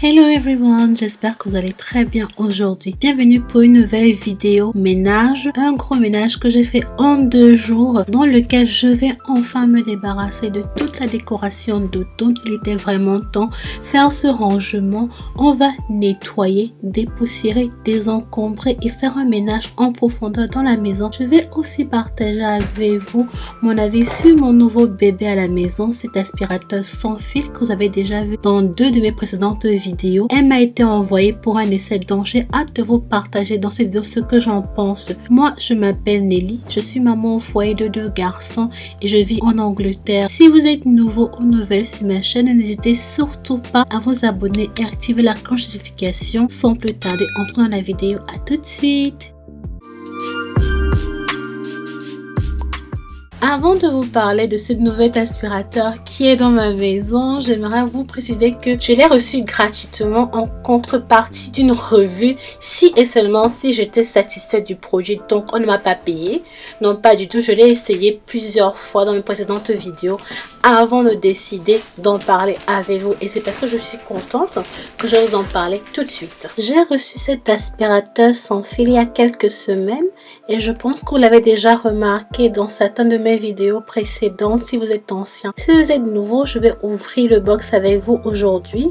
Hello everyone, j'espère que vous allez très bien aujourd'hui. Bienvenue pour une nouvelle vidéo ménage, un gros ménage que j'ai fait en 2 jours dans lequel je vais enfin me débarrasser de toute la décoration d'automne. Il était vraiment temps de faire ce rangement. On va nettoyer, dépoussiérer, désencombrer et faire un ménage en profondeur dans la maison. Je vais aussi partager avec vous mon avis sur mon nouveau bébé à la maison, cet aspirateur sans fil que vous avez déjà vu dans 2 de mes précédentes vidéos. Elle m'a été envoyée pour un essai, donc j'ai hâte de vous partager dans cette vidéo ce que j'en pense. Moi, je m'appelle Nelly, je suis maman au foyer de 2 garçons et je vis en Angleterre. Si vous êtes nouveau ou nouvelle sur ma chaîne, n'hésitez surtout pas à vous abonner et activer la cloche de notification. Sans plus tarder, entrons dans la vidéo. À tout de suite. Avant de vous parler de ce nouvel aspirateur qui est dans ma maison, j'aimerais vous préciser que je l'ai reçu gratuitement en contrepartie d'une revue si et seulement si j'étais satisfaite du produit. Donc on ne m'a pas payé, non pas du tout. Je l'ai essayé plusieurs fois dans mes précédentes vidéos avant de décider d'en parler avec vous, et c'est parce que je suis contente que je vais vous en parler tout de suite. J'ai reçu cet aspirateur sans fil il y a quelques semaines et je pense que vous l'avez déjà remarqué dans certaines de mes vidéos précédentes si vous êtes ancien. Si vous êtes nouveau, je vais ouvrir le box avec vous aujourd'hui.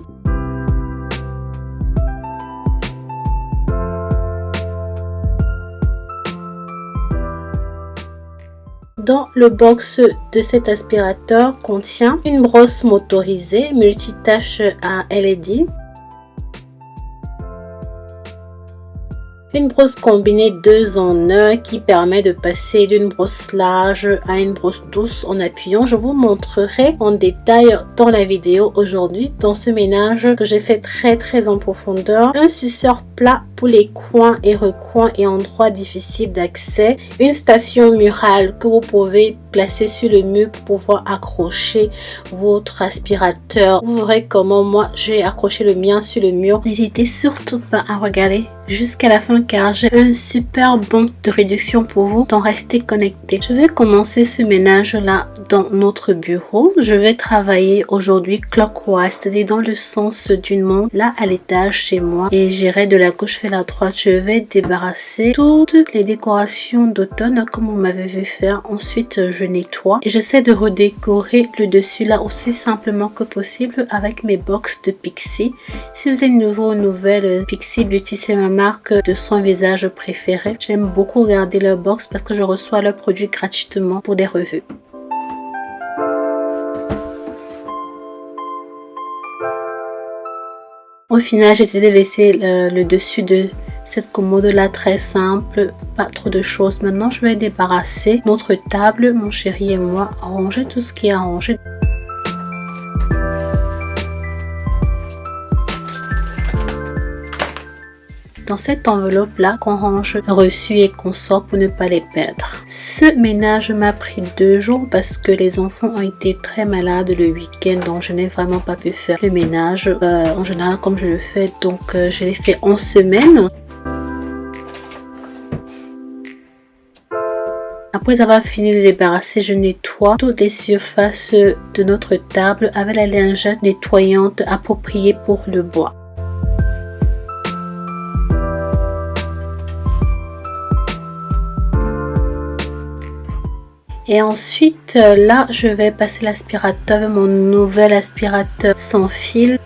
Dans le box de cet aspirateur contient une brosse motorisée multitâche à LED, une brosse combinée 2 en 1 qui permet de passer d'une brosse large à une brosse douce en appuyant. Je vous montrerai en détail dans la vidéo aujourd'hui dans ce ménage que j'ai fait très en profondeur. Un suceur plat pour les coins et recoins et endroits difficiles d'accès. Une station murale que vous pouvez placer sur le mur pour pouvoir accrocher votre aspirateur. Vous verrez comment moi j'ai accroché le mien sur le mur. N'hésitez surtout pas à regarder jusqu'à la fin car j'ai un super bon de réduction pour vous, donc restez connectés. Je vais commencer ce ménage là dans notre bureau. Je vais travailler aujourd'hui clockwise, c'est-à-dire dans le sens d'une montre, là à l'étage chez moi, et j'irai de la gauche vers la droite. Je vais débarrasser toutes les décorations d'automne comme vous m'avez vu faire. Ensuite je nettoie et j'essaie de redécorer le dessus là aussi simplement que possible avec mes box de Pixi. Si vous êtes nouveau ou nouvelle, Pixi Beauty c'est ma marque de soins visage préférée. J'aime beaucoup regarder leur box parce que je reçois leurs produits gratuitement pour des revues. Au final, j'ai décidé de laisser le dessus de cette commode là très simple, pas trop de choses. Maintenant, je vais débarrasser notre table, mon chéri et moi, ranger tout ce qui est à ranger. Dans cette enveloppe là qu'on range reçus et qu'on sort pour ne pas les perdre. Ce ménage m'a pris 2 jours parce que les enfants ont été très malades le week-end, donc je n'ai vraiment pas pu faire le ménage en général comme je le fais, donc je l'ai fait en semaine. Après avoir fini de débarrasser, je nettoie toutes les surfaces de notre table avec la lingette nettoyante appropriée pour le bois. Et ensuite, là, je vais passer l'aspirateur, mon nouvel aspirateur sans fil.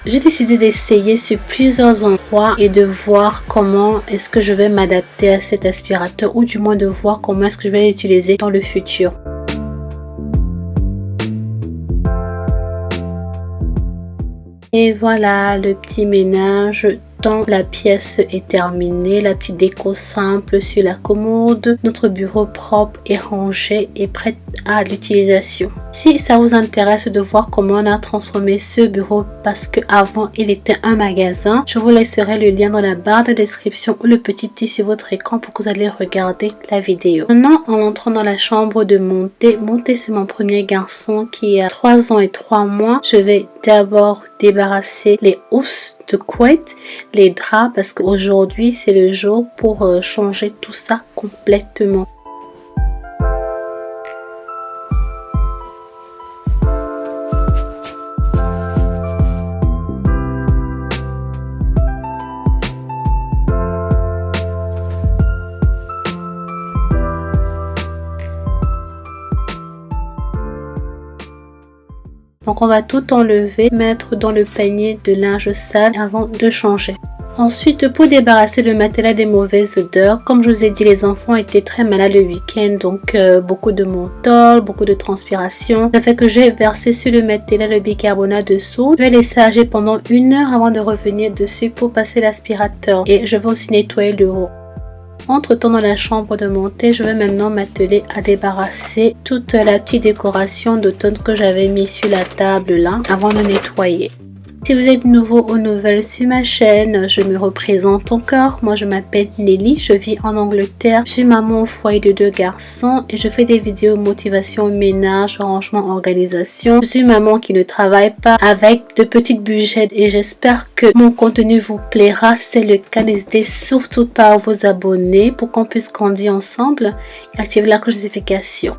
J'ai décidé d'essayer sur plusieurs endroits et de voir comment est-ce que je vais m'adapter à cet aspirateur, ou du moins de voir comment est-ce que je vais l'utiliser dans le futur. Et voilà, le petit ménage dans la pièce est terminé. La petite déco simple sur la commode. Notre bureau propre et rangé et prêt à l'utilisation. Si ça vous intéresse de voir comment on a transformé ce bureau, parce que avant il était un magasin, je vous laisserai le lien dans la barre de description ou le petit i sur votre écran pour que vous allez regarder la vidéo. Maintenant, en entrant dans la chambre de Monté, c'est mon premier garçon qui a 3 ans et 3 mois. Je vais d'abord débarrasser les housses de couette, les draps, parce qu'aujourd'hui c'est le jour pour changer tout ça complètement. Donc on va tout enlever, mettre dans le panier de linge sale avant de changer. Ensuite, pour débarrasser le matelas des mauvaises odeurs, comme je vous ai dit, les enfants étaient très malades le week-end, donc beaucoup de menthol, beaucoup de transpiration. Ça fait que j'ai versé sur le matelas le bicarbonate de soude. Je vais laisser agir pendant 1 heure avant de revenir dessus pour passer l'aspirateur. Et je vais aussi nettoyer le haut. Entre-temps, dans la chambre de mon thé, je vais maintenant m'atteler à débarrasser toute la petite décoration d'automne que j'avais mis sur la table là avant de nettoyer. Si vous êtes nouveau ou nouvelle sur ma chaîne, je me représente encore. Moi, je m'appelle Nelly, je vis en Angleterre. Je suis maman au foyer de 2 garçons et je fais des vidéos motivation, ménage, rangement, organisation. Je suis maman qui ne travaille pas avec de petites budgets et j'espère que mon contenu vous plaira. Si c'est le cas, n'hésitez surtout pas à vous abonner pour qu'on puisse grandir ensemble et activer la cloche de notification.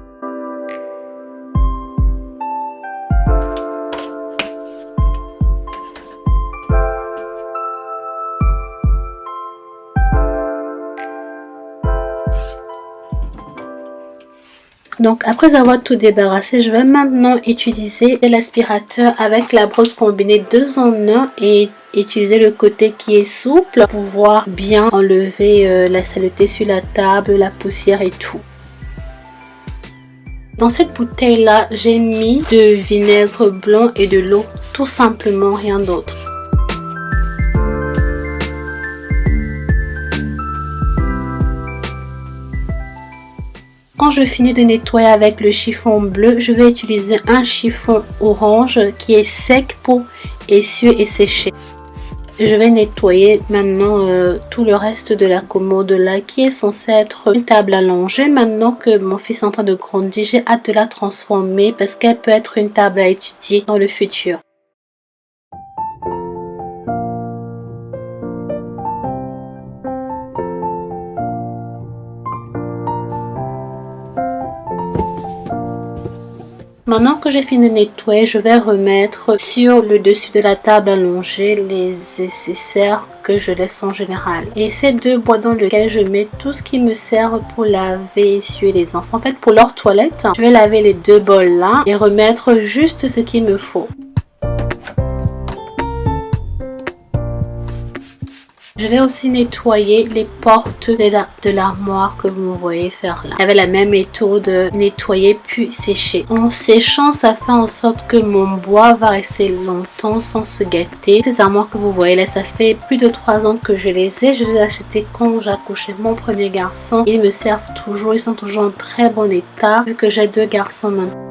Donc après avoir tout débarrassé, je vais maintenant utiliser l'aspirateur avec la brosse combinée 2 en 1 et utiliser le côté qui est souple pour pouvoir bien enlever la saleté sur la table, la poussière et tout. Dans cette bouteille là, j'ai mis de vinaigre blanc et de l'eau, tout simplement, rien d'autre. Quand je finis de nettoyer avec le chiffon bleu, je vais utiliser un chiffon orange qui est sec pour essuyer et sécher. Je vais nettoyer maintenant tout le reste de la commode là qui est censée être une table à longer. Maintenant que mon fils est en train de grandir, j'ai hâte de la transformer parce qu'elle peut être une table à étudier dans le futur. Maintenant que j'ai fini de nettoyer, je vais remettre sur le dessus de la table allongée les nécessaires que je laisse en général. Et ces 2 boîtes dans lesquelles je mets tout ce qui me sert pour laver et essuyer les enfants. En fait, pour leur toilette, je vais laver les 2 bols là et remettre juste ce qu'il me faut. Je vais aussi nettoyer les portes de l'armoire que vous me voyez faire là. Avec la même méthode de nettoyer puis sécher. En séchant, ça fait en sorte que mon bois va rester longtemps sans se gâter. Ces armoires que vous voyez là, ça fait plus de 3 ans que je les ai. Je les ai achetées quand j'ai accouché mon premier garçon. Ils me servent toujours, ils sont toujours en très bon état vu que j'ai 2 garçons maintenant.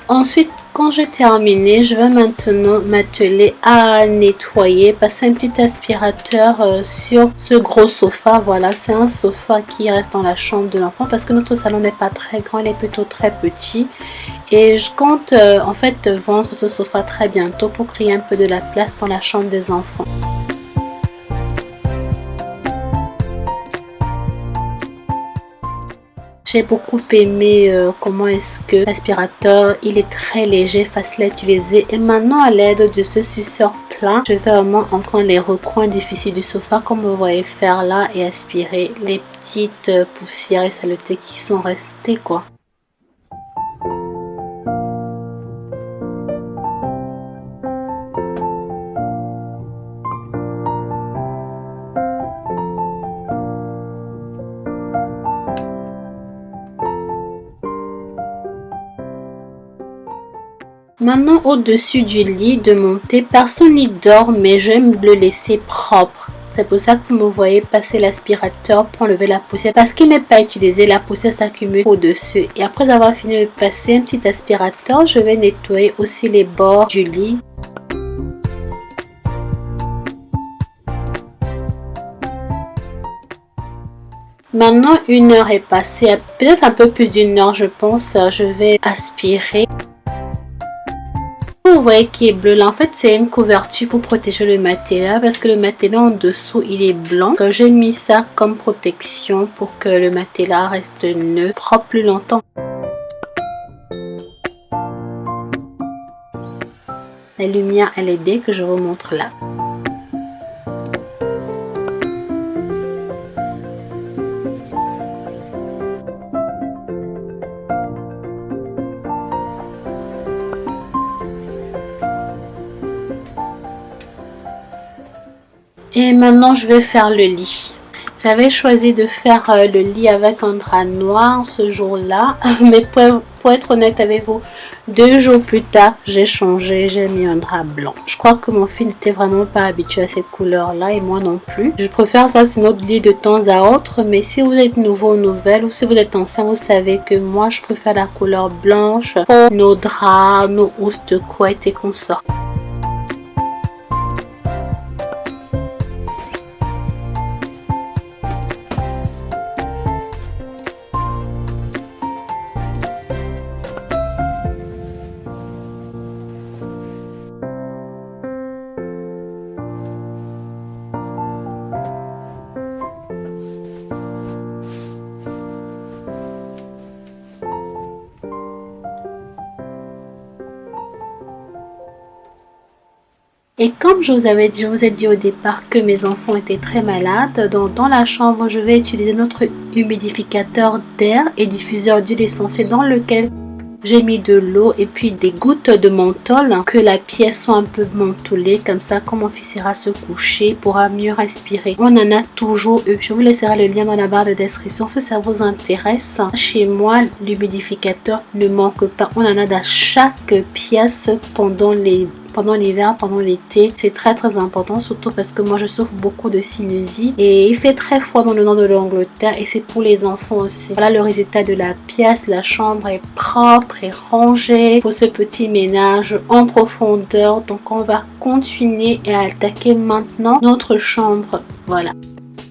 Ensuite, quand j'ai terminé, je vais maintenant m'atteler à nettoyer, passer un petit aspirateur sur ce gros sofa. Voilà, c'est un sofa qui reste dans la chambre de l'enfant parce que notre salon n'est pas très grand, il est plutôt très petit. Et je compte en fait vendre ce sofa très bientôt pour créer un peu de la place dans la chambre des enfants. J'ai beaucoup aimé comment est-ce que l'aspirateur, il est très léger, facile à utiliser. Et maintenant, à l'aide de ce suceur plat, je vais vraiment entrer dans les recoins difficiles du sofa, comme vous voyez faire là, et aspirer les petites poussières et saletés qui sont restées, quoi. Maintenant, au-dessus du lit de mon thé, personne n'y dort, mais j'aime le laisser propre. C'est pour ça que vous me voyez passer l'aspirateur pour enlever la poussière. Parce qu'il n'est pas utilisé, la poussière s'accumule au-dessus. Et après avoir fini de passer un petit aspirateur, je vais nettoyer aussi les bords du lit. Maintenant, 1 heure est passée, peut-être un peu plus d'1 heure, je pense. Je vais aspirer. vous voyez qui est bleu là, en fait c'est une couverture pour protéger le matelas parce que le matelas en dessous il est blanc. Donc j'ai mis ça comme protection pour que le matelas reste neutre, propre plus longtemps. La lumière LED que je vous montre là. Et maintenant je vais faire le lit. J'avais choisi de faire le lit avec un drap noir ce jour-là, mais pour être honnête avec vous, 2 jours plus tard, j'ai changé, j'ai mis un drap blanc. Je crois que mon fils n'était vraiment pas habitué à cette couleur-là et moi non plus. Je préfère ça sur notre lit de temps à autre, mais si vous êtes nouveau ou nouvelle ou si vous êtes ancien, vous savez que moi je préfère la couleur blanche pour nos draps, nos housses de couette et consorts. Et comme je vous ai dit au départ que mes enfants étaient très malades, donc dans la chambre, je vais utiliser notre humidificateur d'air et diffuseur d'huile essentielle dans lequel j'ai mis de l'eau et puis des gouttes de menthol, que la pièce soit un peu mentholée, comme ça quand mon fils ira se coucher, il pourra mieux respirer. On en a toujours eu. Je vous laisserai le lien dans la barre de description si ça vous intéresse. Chez moi, l'humidificateur ne manque pas. On en a dans chaque pièce pendant l'hiver, pendant l'été. C'est très important, surtout parce que moi je souffre beaucoup de sinusite et il fait très froid dans le nord de l'Angleterre et c'est pour les enfants aussi. Voilà le résultat de la pièce. La chambre est propre et rangée pour ce petit ménage en profondeur. Donc on va continuer et attaquer maintenant notre chambre. Voilà.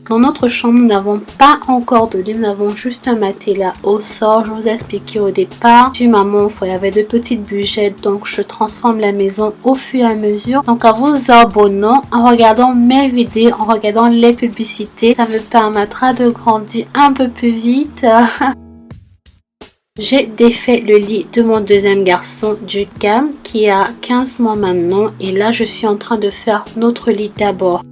Dans notre chambre, nous n'avons pas encore de lit, nous avons juste un matelas au sol. Je vous ai expliqué au départ. Sur maman, il y avait de petites bugettes, donc je transforme la maison au fur et à mesure. Donc en vous abonnant, en regardant mes vidéos, en regardant les publicités, ça me permettra de grandir un peu plus vite. J'ai défait le lit de mon deuxième garçon, du Cam, qui a 15 mois maintenant. Et là, je suis en train de faire notre lit d'abord.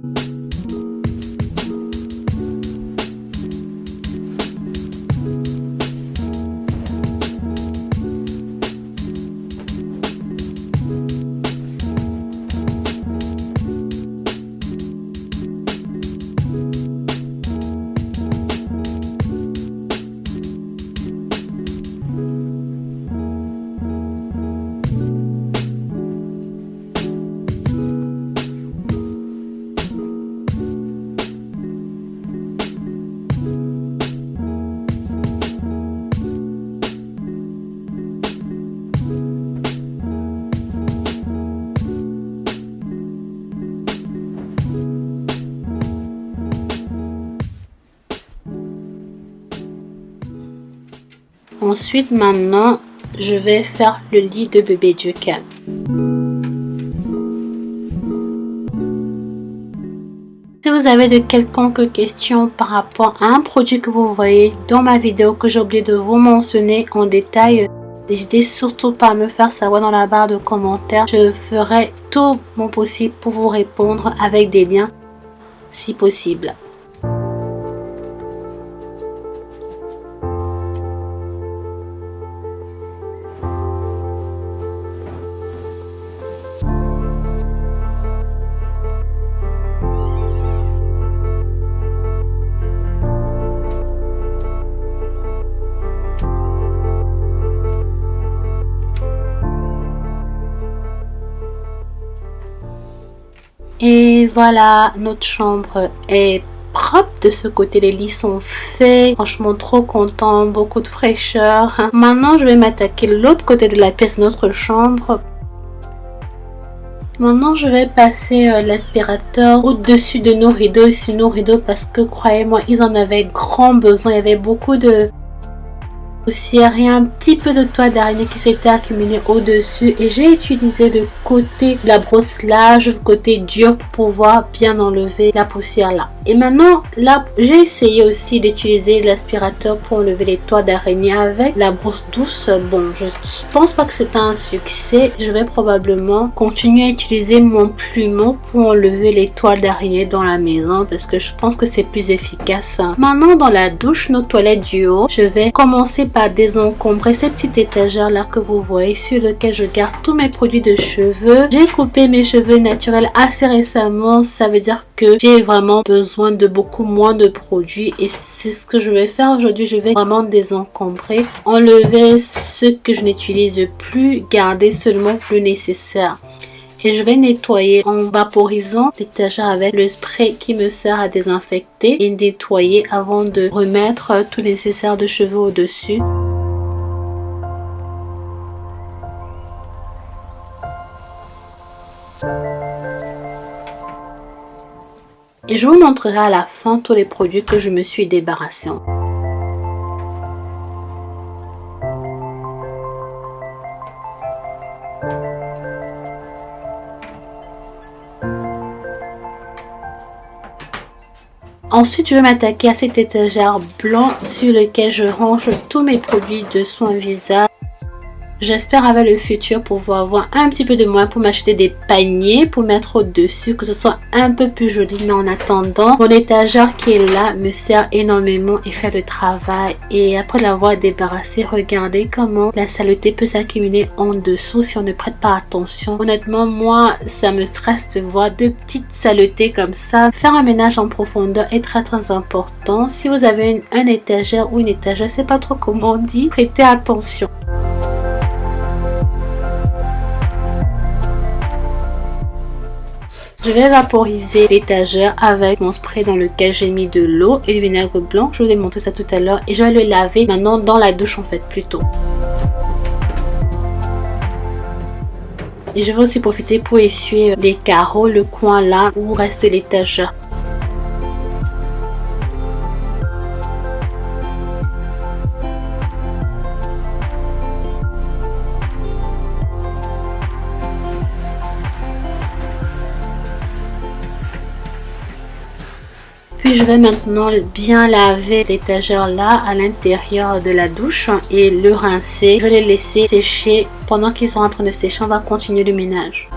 Ensuite, maintenant, je vais faire le lit de bébé du Cam. Si vous avez de quelconques questions par rapport à un produit que vous voyez dans ma vidéo que j'ai oublié de vous mentionner en détail, n'hésitez surtout pas à me faire savoir dans la barre de commentaires. Je ferai tout mon possible pour vous répondre avec des liens si possible. Et voilà, notre chambre est propre de ce côté. Les lits sont faits. Franchement, trop content, beaucoup de fraîcheur. Maintenant, je vais m'attaquer l'autre côté de la pièce, notre chambre. Maintenant, je vais passer l'aspirateur au-dessus de nos rideaux et sur nos rideaux parce que, croyez-moi, ils en avaient grand besoin. Il y avait beaucoup de poussière et un petit peu de toile d'araignée qui s'était accumulé au-dessus, et j'ai utilisé le côté de la brosse large, le côté dur pour pouvoir bien enlever la poussière là. Et maintenant là, j'ai essayé aussi d'utiliser l'aspirateur pour enlever les toiles d'araignée avec la brosse douce. Bon, je pense pas que c'est un succès. Je vais probablement continuer à utiliser mon plumeau pour enlever les toiles d'araignée dans la maison parce que je pense que c'est plus efficace. Maintenant dans la douche, nos toilettes du haut, je vais commencer par désencombrer cette petite étagère là que vous voyez sur lequel je garde tous mes produits de cheveux. J'ai coupé mes cheveux naturels assez récemment, ça veut dire que j'ai vraiment besoin de beaucoup moins de produits et c'est ce que je vais faire aujourd'hui. Je vais vraiment désencombrer, enlever ce que je n'utilise plus, garder seulement le nécessaire. Et je vais nettoyer en vaporisant l'étagère avec le spray qui me sert à désinfecter et nettoyer avant de remettre tout le nécessaire de cheveux au-dessus. Et je vous montrerai à la fin tous les produits que je me suis débarrassée. Ensuite, je vais m'attaquer à cette étagère blanc sur lequel je range tous mes produits de soins visage. J'espère avec le futur pouvoir avoir un petit peu de moins pour m'acheter des paniers pour mettre au-dessus, que ce soit un peu plus joli. Mais en attendant, mon étagère qui est là me sert énormément et fait le travail. Et après l'avoir débarrassé, regardez comment la saleté peut s'accumuler en dessous si on ne prête pas attention. Honnêtement, moi, ça me stresse de voir de petites saletés comme ça. Faire un ménage en profondeur est très important. Si vous avez un étagère ou une étagère, je sais pas trop comment on dit, prêtez attention. Je vais vaporiser l'étagère avec mon spray dans lequel j'ai mis de l'eau et du vinaigre blanc. Je vous ai montré ça tout à l'heure et je vais le laver maintenant dans la douche en fait plutôt. Et je vais aussi profiter pour essuyer les carreaux, le coin là où reste l'étagère. Puis je vais maintenant bien laver l'étagère là à l'intérieur de la douche et le rincer. Je vais les laisser sécher. Pendant qu'ils sont en train de sécher, on va continuer le ménage.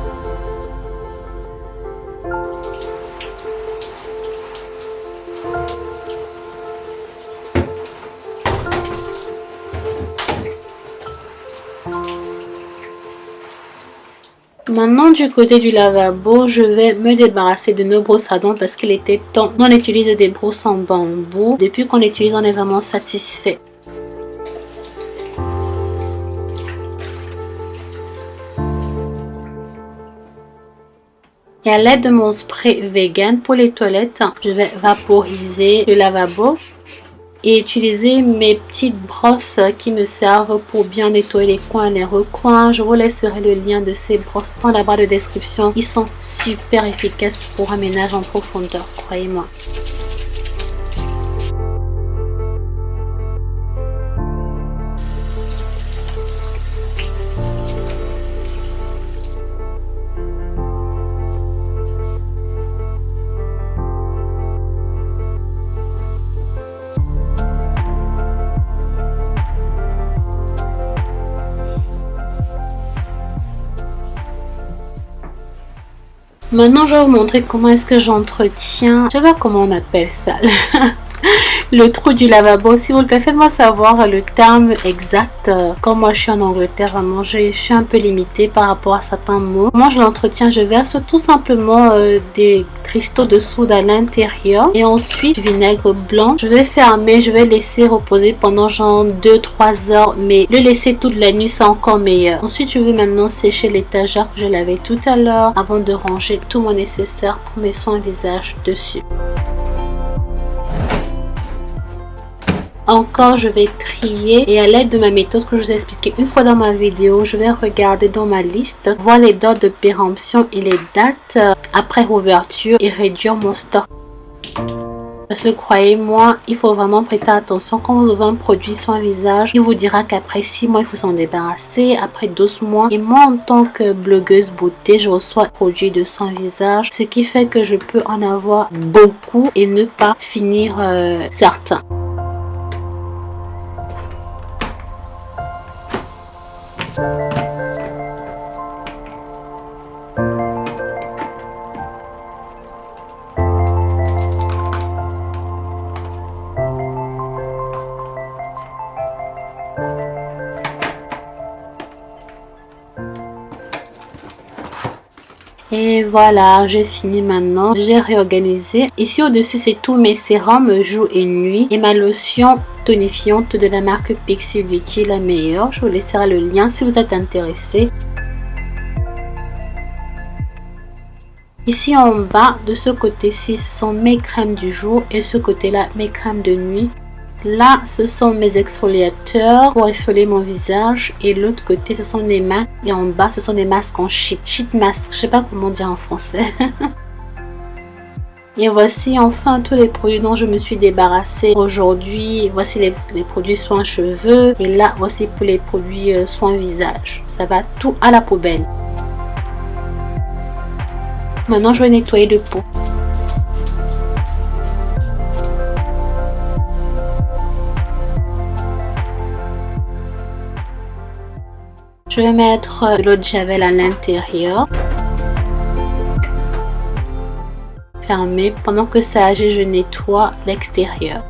Maintenant du côté du lavabo, je vais me débarrasser de nos brosses à dents parce qu'il était temps. On utilise des brosses en bambou. Depuis qu'on utilise, on est vraiment satisfait. Et à l'aide de mon spray vegan pour les toilettes, je vais vaporiser le lavabo et utiliser mes petites brosses qui me servent pour bien nettoyer les coins et les recoins. Je vous laisserai le lien de ces brosses dans la barre de description. Ils sont super efficaces pour un ménage en profondeur, croyez-moi. Maintenant, je vais vous montrer comment est-ce que j'entretiens. Je sais pas comment on appelle ça. Le trou du lavabo. Si vous le faites, faites-moi savoir le terme exact. Comme moi, je suis en Angleterre, vraiment, je suis un peu limitée par rapport à certains mots. Moi, je l'entretiens. Je verse tout simplement des cristaux de soude à l'intérieur. Et ensuite, du vinaigre blanc. Je vais fermer. Je vais laisser reposer pendant genre 2-3 heures. Mais le laisser toute la nuit, c'est encore meilleur. Ensuite, je vais maintenant sécher l'étagère que je lavais tout à l'heure avant de ranger tout mon nécessaire pour mes soins visage dessus. Encore, je vais trier et à l'aide de ma méthode que je vous ai expliqué une fois dans ma vidéo, je vais regarder dans ma liste, voir les dates de péremption et les dates après ouverture et réduire mon stock. Parce que croyez-moi, il faut vraiment prêter attention. Quand vous avez un produit soin visage, il vous dira qu'après 6 mois, il faut s'en débarrasser. Après 12 mois. Et moi, en tant que blogueuse beauté, je reçois produits de soin visage. Ce qui fait que je peux en avoir beaucoup et ne pas finir certains. Et voilà, j'ai fini maintenant. J'ai réorganisé. Ici au-dessus, c'est tous mes sérums jour et nuit. Et ma lotion tonifiante de la marque Pixie Beauty, la meilleure. Je vous laisserai le lien si vous êtes intéressé. Ici en bas, de ce côté-ci, ce sont mes crèmes du jour. Et ce côté-là, mes crèmes de nuit. Là, ce sont mes exfoliateurs pour exfolier mon visage. Et l'autre côté, ce sont des masques. Et en bas, ce sont des masques en sheet. Sheet mask, je sais pas comment dire en français. Et voici enfin tous les produits dont je me suis débarrassée aujourd'hui. Voici les produits soins cheveux. Et là, voici pour les produits soins visage. Ça va tout à la poubelle. Maintenant, je vais nettoyer le pot. Je vais mettre l'eau de javel à l'intérieur. Fermé. Pendant que ça agit, je nettoie l'extérieur.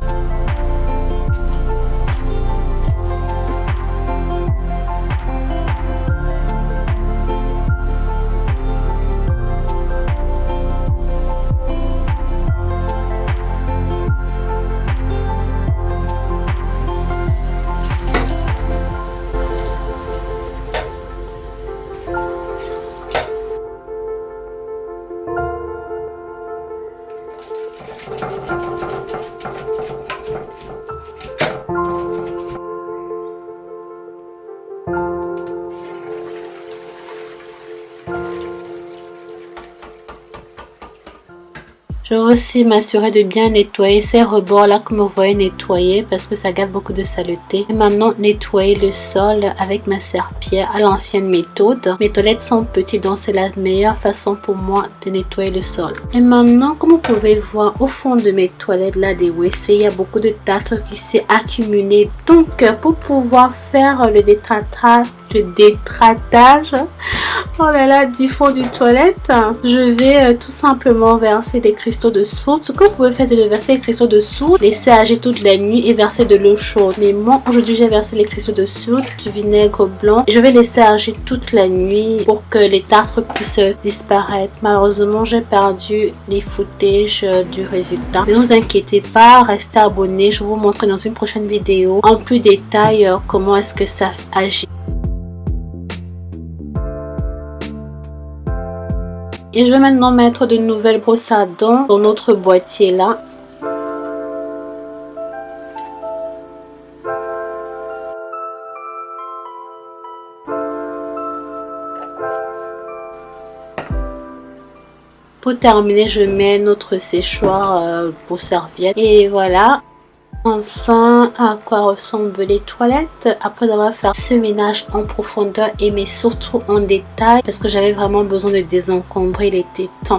Je vais aussi m'assurer de bien nettoyer ces rebords-là que vous voyez nettoyer parce que ça garde beaucoup de saleté. Et maintenant, nettoyer le sol avec ma serpillière à l'ancienne méthode. Mes toilettes sont petites, donc c'est la meilleure façon pour moi de nettoyer le sol. Et maintenant, comme vous pouvez voir au fond de mes toilettes là des WC, il y a beaucoup de tartre qui s'est accumulé. Donc, pour pouvoir faire le détratage, oh là là, du fond du toilette, je vais tout simplement verser des cristaux de soude. Ce que vous pouvez faire, c'est de verser les cristaux de soude, laisser agir toute la nuit et verser de l'eau chaude. Mais moi, aujourd'hui, j'ai versé les cristaux de soude, du vinaigre blanc. Et je vais laisser agir toute la nuit pour que les tartres puissent disparaître. Malheureusement, j'ai perdu les footages du résultat. Ne vous inquiétez pas, restez abonnés. Je vous montre dans une prochaine vidéo en plus détail comment est-ce que ça agit. Et je vais maintenant mettre de nouvelles brosses à dents dans notre boîtier là. Pour terminer, je mets notre séchoir pour serviette. Et voilà. Enfin, à quoi ressemblent les toilettes après avoir fait ce ménage en profondeur et mais surtout en détail parce que j'avais vraiment besoin de désencombrer, il était temps.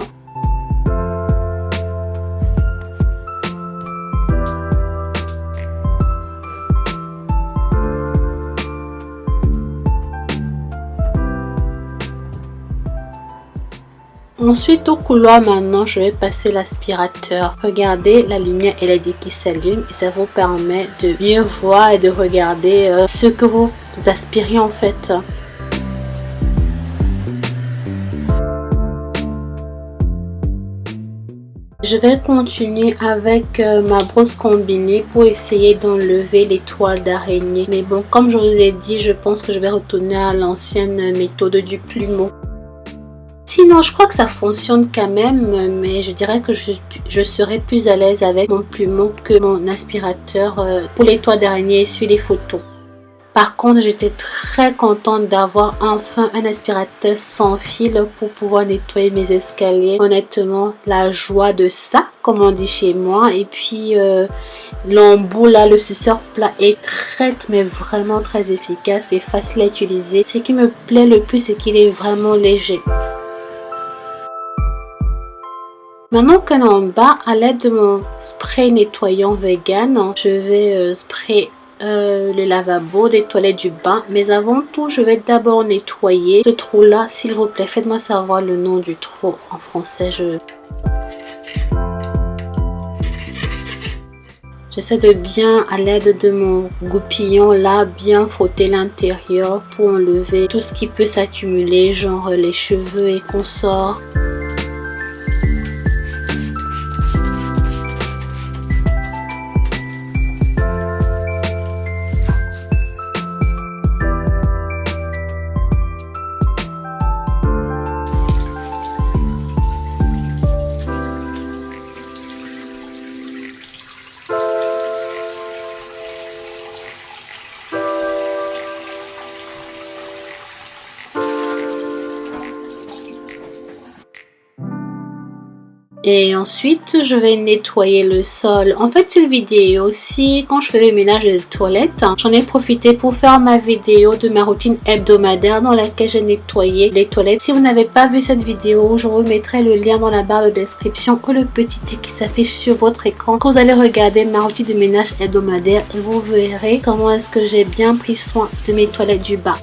Ensuite, au couloir, maintenant, je vais passer l'aspirateur. Regardez, la lumière LED qui s'allume et ça vous permet de mieux voir et de regarder ce que vous aspirez en fait. Je vais continuer avec ma brosse combinée pour essayer d'enlever les toiles d'araignée. Mais bon, comme je vous ai dit, je pense que je vais retourner à l'ancienne méthode du plumeau. Sinon, je crois que ça fonctionne quand même, mais je dirais que je serais plus à l'aise avec mon plumeau que mon aspirateur pour les toiles d'araignée et sur les photos. Par contre, j'étais très contente d'avoir enfin un aspirateur sans fil pour pouvoir nettoyer mes escaliers. Honnêtement, la joie de ça, comme on dit chez moi. Et puis, l'embout là, le suceur plat est mais vraiment très efficace et facile à utiliser. Ce qui me plaît le plus, c'est qu'il est vraiment léger. Maintenant qu'on est en bas, à l'aide de mon spray nettoyant vegan, je vais sprayer le lavabo des toilettes du bain. Mais avant tout, je vais d'abord nettoyer ce trou là. S'il vous plaît, faites-moi savoir le nom du trou en français. J'essaie de bien, à l'aide de mon goupillon là, bien frotter l'intérieur pour enlever tout ce qui peut s'accumuler, genre les cheveux et consorts. Et ensuite, je vais nettoyer le sol. En fait, cette vidéo aussi, quand je faisais le ménage des toilettes, j'en ai profité pour faire ma vidéo de ma routine hebdomadaire dans laquelle j'ai nettoyé les toilettes. Si vous n'avez pas vu cette vidéo, je vous mettrai le lien dans la barre de description ou le petit i qui s'affiche sur votre écran. Quand vous allez regarder ma routine de ménage hebdomadaire, et vous verrez comment est-ce que j'ai bien pris soin de mes toilettes du bas.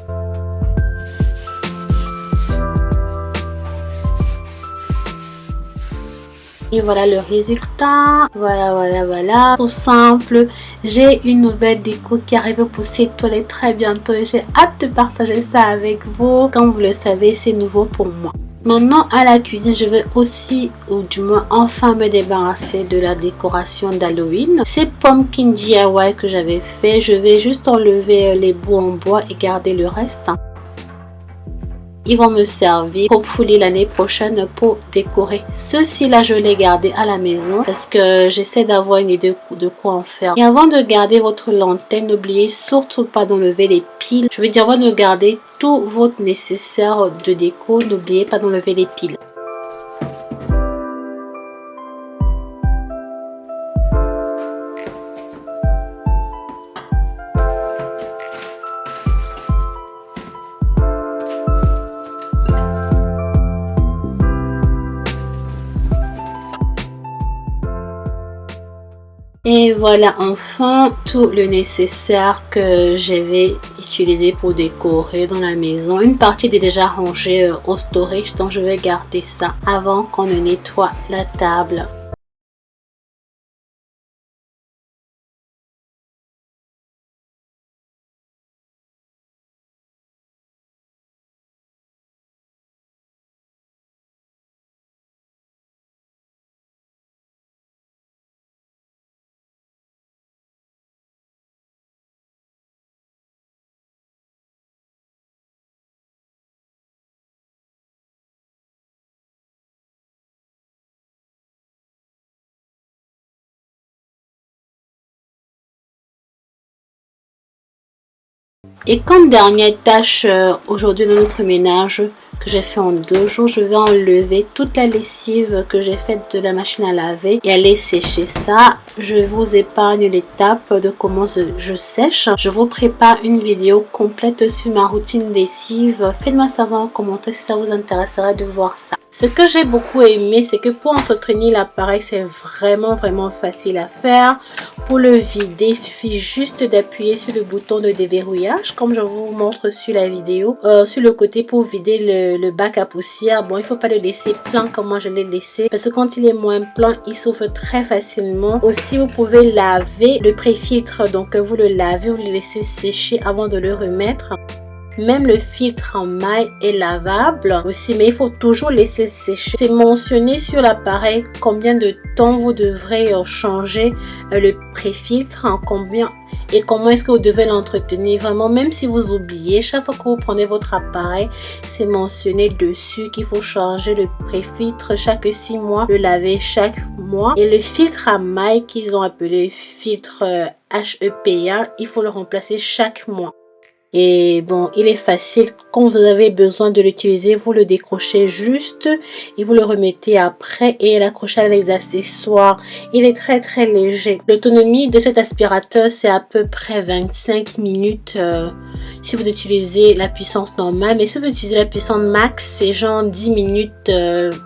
Et voilà le résultat. Voilà. Tout simple. J'ai une nouvelle déco qui arrive pour ces toilettes très bientôt. Et j'ai hâte de partager ça avec vous. Comme vous le savez, c'est nouveau pour moi. Maintenant, à la cuisine, je vais aussi, ou du moins enfin me débarrasser de la décoration d'Halloween. C'est pumpkin DIY que j'avais fait. Je vais juste enlever les bouts en bois et garder le reste. Ils vont me servir pour fouler l'année prochaine pour décorer. Ceci là, je l'ai gardé à la maison parce que j'essaie d'avoir une idée de quoi en faire. Et avant de garder votre lanterne, n'oubliez surtout pas d'enlever les piles. Je veux dire, avant de garder tout votre nécessaire de déco, n'oubliez pas d'enlever les piles. Et voilà enfin tout le nécessaire que je vais utiliser pour décorer dans la maison. Une partie est déjà rangée au storage, donc je vais garder ça avant qu'on ne nettoie la table. Et comme dernière tâche aujourd'hui dans notre ménage que j'ai fait en 2 jours, je vais enlever toute la lessive que j'ai faite de la machine à laver et aller sécher ça. Je vous épargne l'étape de comment je sèche. Je vous prépare une vidéo complète sur ma routine lessive. Faites-moi savoir en commentaire si ça vous intéresserait de voir ça. Ce que j'ai beaucoup aimé, c'est que pour entretenir l'appareil, c'est vraiment facile à faire. Pour le vider, il suffit juste d'appuyer sur le bouton de déverrouillage, comme je vous montre sur la vidéo. Sur le côté, pour vider le bac à poussière, bon, il ne faut pas le laisser plein comme moi je l'ai laissé, parce que quand il est moins plein, il s'ouvre très facilement. Aussi, vous pouvez laver le pré-filtre, donc vous le lavez, vous le laissez sécher avant de le remettre. Même le filtre en maille est lavable aussi, mais il faut toujours laisser sécher. C'est mentionné sur l'appareil combien de temps vous devrez changer le pré-filtre, combien et comment est-ce que vous devez l'entretenir. Vraiment, même si vous oubliez, chaque fois que vous prenez votre appareil, c'est mentionné dessus qu'il faut changer le pré-filtre chaque 6 mois, le laver chaque mois. Et le filtre à maille qu'ils ont appelé filtre HEPA, il faut le remplacer chaque mois. Et bon, il est facile. Quand vous avez besoin de l'utiliser, vous le décrochez juste et vous le remettez après et l'accrochez avec les accessoires. Il est très léger. L'autonomie de cet aspirateur, c'est à peu près 25 minutes si vous utilisez la puissance normale. Mais si vous utilisez la puissance max, c'est genre 10 minutes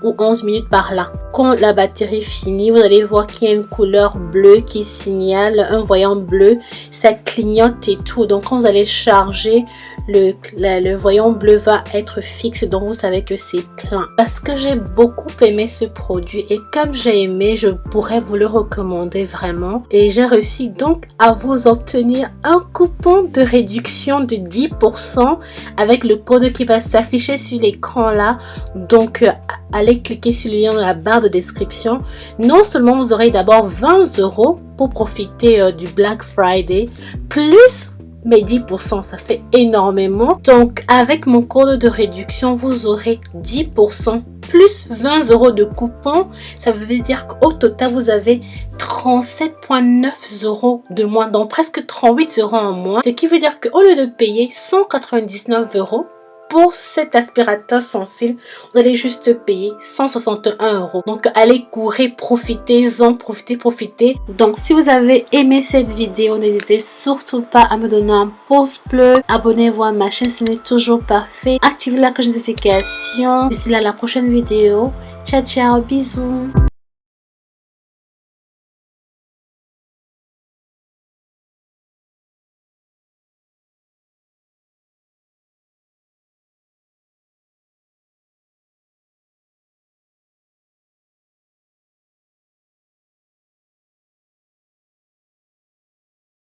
ou 11 minutes par là. Quand la batterie finit, vous allez voir qu'il y a une couleur bleue qui signale un voyant bleu. Ça clignote et tout. Donc quand vous allez charger, le voyant bleu va être fixe. Donc vous savez que c'est plein. Parce que j'ai beaucoup aimé ce produit et comme j'ai aimé, je pourrais vous le recommander vraiment. Et j'ai réussi donc à vous obtenir un coupon de réduction de 10% avec le code qui va s'afficher sur l'écran là. Donc allez cliquer sur le lien dans la barre de description. Non seulement vous aurez d'abord 20 € pour profiter du Black Friday, plus mes 10%, ça fait énormément. Donc avec mon code de réduction, vous aurez 10% plus 20 € de coupon. Ça veut dire qu'au total, vous avez 37,9 € de moins, donc presque 38 € en moins. Ce qui veut dire qu'au lieu de payer 199 € pour cet aspirateur sans fil, vous allez juste payer 161 €. Donc allez courir, profitez-en, profitez. Donc si vous avez aimé cette vidéo, n'hésitez surtout pas à me donner un pouce bleu. Abonnez-vous à ma chaîne, ce n'est toujours pas fait. Activez la cloche de notification. D'ici là, à la prochaine vidéo. Ciao, bisous.